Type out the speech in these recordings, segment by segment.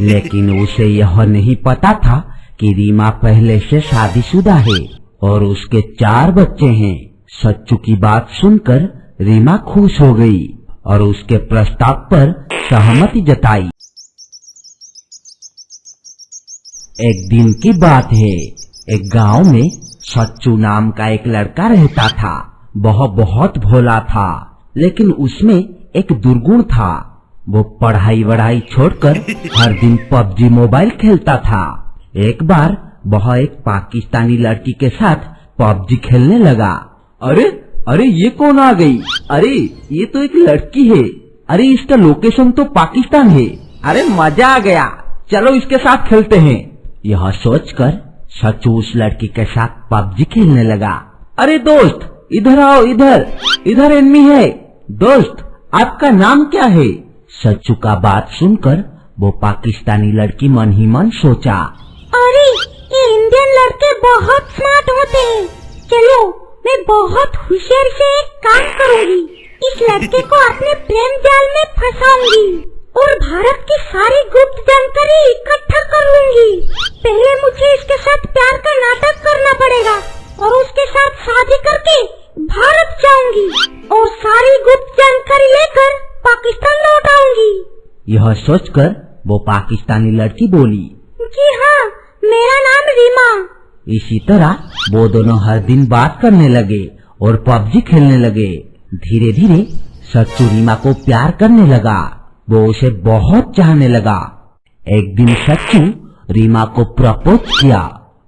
लेकिन उसे यह नहीं पता था कि रीमा पहले से शादीशुदा है और उसके 4 बच्चे हैं। सच्चू की बात सुनकर रीमा खुश हो गई और उसके प्रस्ताव पर सहमति जताई। एक दिन की बात है, एक गांव में सच्चू नाम का एक लड़का रहता था। वह बहुत भोला था, लेकिन उसमें एक दुर्गुण था। वो पढ़ाई छोड़कर हर दिन पबजी मोबाइल खेलता था। एक बार वह एक पाकिस्तानी लड़की के साथ पबजी खेलने लगा। अरे ये कौन आ गई? अरे ये तो एक लड़की है। अरे इसका लोकेशन तो पाकिस्तान है। अरे मजा आ गया, चलो इसके साथ खेलते हैं। यह सोचकर सच्चू उस लड़की के साथ पबजी खेलने लगा। अरे दोस्त इधर आओ, इधर एनिमी है। दोस्त आपका नाम क्या है? सच्चू का बात सुनकर वो पाकिस्तानी लड़की मन ही मन सोचा, अरे ये इंडियन लड़के बहुत स्मार्ट होते हैं। चलो मैं बहुत होशियार से एक काम करूंगी। इस लड़के को अपने प्रेम जाल में फंसाऊंगी और भारत की सारी गुप्त जानकारी इकट्ठा कर लूंगी। पहले मुझे इसके साथ प्यार का नाटक करना पड़ेगा और उसके साथ शादी करके भारत जाऊंगी और सारी गुप्त जानकारी लेकर पाकिस्तान लौट आऊंगी। यह सोचकर वो पाकिस्तानी लड़की बोली, जी हाँ, मेरा नाम रीमा। इसी तरह वो दोनों हर दिन बात करने लगे और पबजी खेलने लगे। धीरे धीरे सच्चू रीमा को प्यार करने लगा। वो उसे बहुत चाहने लगा। एक दिन सच्चू रीमा को प्रपोज किया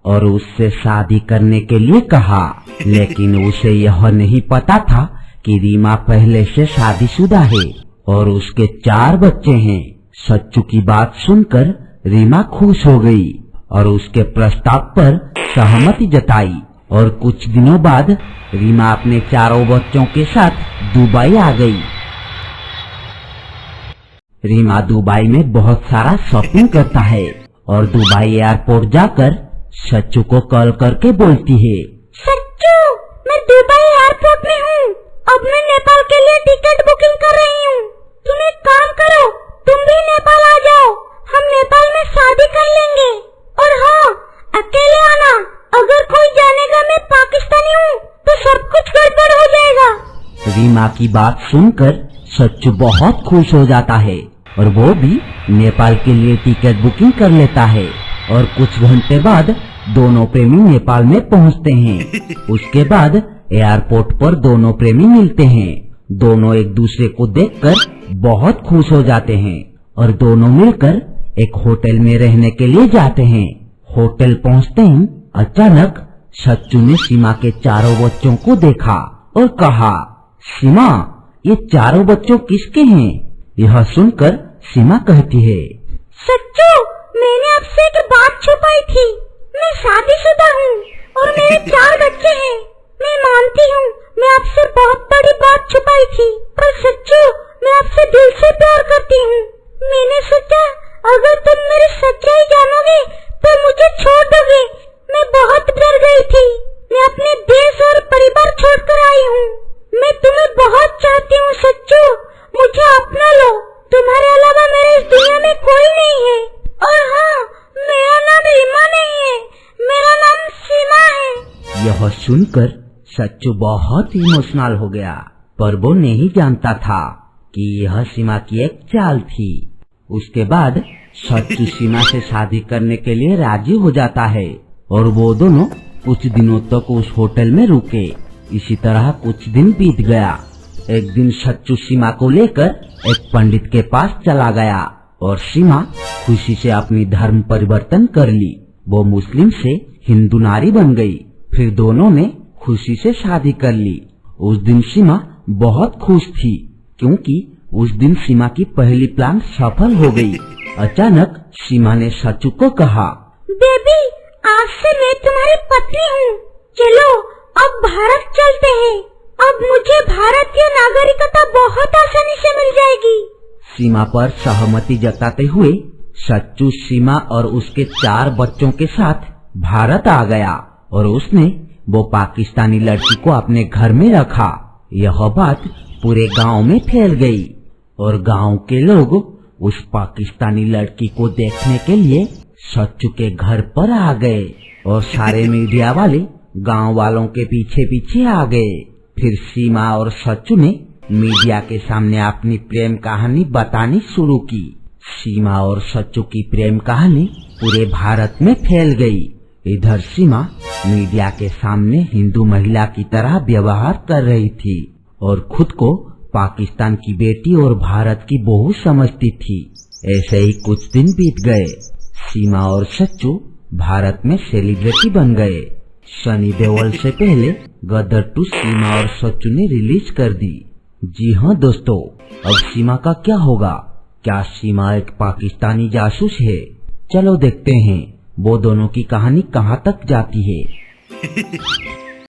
और उससे शादी करने के लिए कहा, लेकिन उसे यह नहीं पता था कि रीमा पहले से शादीशुदा है और उसके 4 बच्चे हैं। सच्चू की बात सुनकर रीमा खुश हो गई और उसके प्रस्ताव पर सहमति जताई और कुछ दिनों बाद रीमा अपने 4 बच्चों के साथ दुबई आ गई। रीमा दुबई में बहुत सारा शॉपिंग करता है और दुबई एयरपोर्ट जाकर सच्चू को कॉल करके बोलती है, सच्चू मैं दुबई एयरपोर्ट में हूँ। अब मैं नेपाल के लिए टिकट बुकिंग कर रही हूँ। तुम एक काम करो, तुम भी नेपाल आ जाओ। हम नेपाल में शादी कर लेंगे। और हाँ, अकेले आना। अगर कोई जानेगा मैं पाकिस्तानी हूँ तो सब कुछ गड़बड़ हो जाएगा। रीमा की बात सुनकर सच्चू बहुत खुश हो जाता है और वो भी नेपाल के लिए टिकट बुकिंग कर लेता है। और कुछ घंटे बाद दोनों प्रेमी नेपाल में पहुंचते हैं। उसके बाद एयरपोर्ट पर दोनों प्रेमी मिलते हैं। दोनों एक दूसरे को देखकर बहुत खुश हो जाते हैं और दोनों मिलकर एक होटल में रहने के लिए जाते हैं। होटल पहुंचते ही अचानक सच्चू ने सीमा के 4 बच्चों को देखा और कहा, सीमा ये 4 बच्चों किसके हैं? यह सुनकर सीमा कहती है, सच्चू मैंने आपसे एक बात छुपाई थी। मैं शादीशुदा हूँ और मेरे 4 बच्चे हैं। मैं मानती हूँ मैं आपसे बहुत बड़ी बात छुपाई थी, पर सच्चू मैं आपसे दिल से प्यार करती हूँ। मैंने सोचा अगर तुम मेरी सच्चाई जानोगे तो मुझे छोड़ दोगे। मैं बहुत डर गई थी। मैं अपने देश और परिवार छोड़कर आई हूँ। मैं तुम्हें बहुत चाहती हूँ सच्चू, मुझे अपना लो। तुम्हारे अलावा मेरे इस दुनिया में कोई नहीं है। और हाँ, मेरा नाम रीमा नहीं है, मेरा नाम सीमा है। यह सुनकर सच्चू बहुत इमोशनल हो गया, पर वो नहीं जानता था कि यह सीमा की एक चाल थी। उसके बाद सच्चू सीमा से शादी करने के लिए राजी हो जाता है और वो दोनों कुछ दिनों तक उस होटल में रुके। इसी तरह कुछ दिन बीत गया। एक दिन सच्चू सीमा को लेकर एक पंडित के पास चला गया और सीमा खुशी से अपनी धर्म परिवर्तन कर ली। वो मुस्लिम से हिंदू नारी बन गई। फिर दोनों ने खुशी से शादी कर ली। उस दिन सीमा बहुत खुश थी क्योंकि उस दिन सीमा की पहली प्लान सफल हो गई। अचानक सीमा ने सच्चू को कहा, बेबी आज से मैं तुम्हारी पत्नी हूँ। चलो अब भारत चलते हैं। अब मुझे भारतीय नागरिकता बहुत आसानी से मिल जाएगी। सीमा पर सहमति जताते हुए सच्चू सीमा और उसके 4 बच्चों के साथ भारत आ गया और उसने वो पाकिस्तानी लड़की को अपने घर में रखा। यह बात पूरे गांव में फैल गई और गांव के लोग उस पाकिस्तानी लड़की को देखने के लिए सच्चू के घर पर आ गए और सारे मीडिया वाले गांव वालों के पीछे पीछे आ गए। फिर सीमा और सच्चू ने मीडिया के सामने अपनी प्रेम कहानी बतानी शुरू की। सीमा और सच्चू की प्रेम कहानी पूरे भारत में फैल गई। इधर सीमा मीडिया के सामने हिंदू महिला की तरह व्यवहार कर रही थी और खुद को पाकिस्तान की बेटी और भारत की बहू समझती थी। ऐसे ही कुछ दिन बीत गए। सीमा और सच्चू भारत में सेलिब्रिटी बन गए। सनी देओल से पहले गदर 2 सीमा और सच्चू ने रिलीज कर दी। जी हाँ दोस्तों, अब सीमा का क्या होगा? क्या सीमा एक पाकिस्तानी जासूस है? चलो देखते हैं वो दोनों की कहानी कहाँ तक जाती है।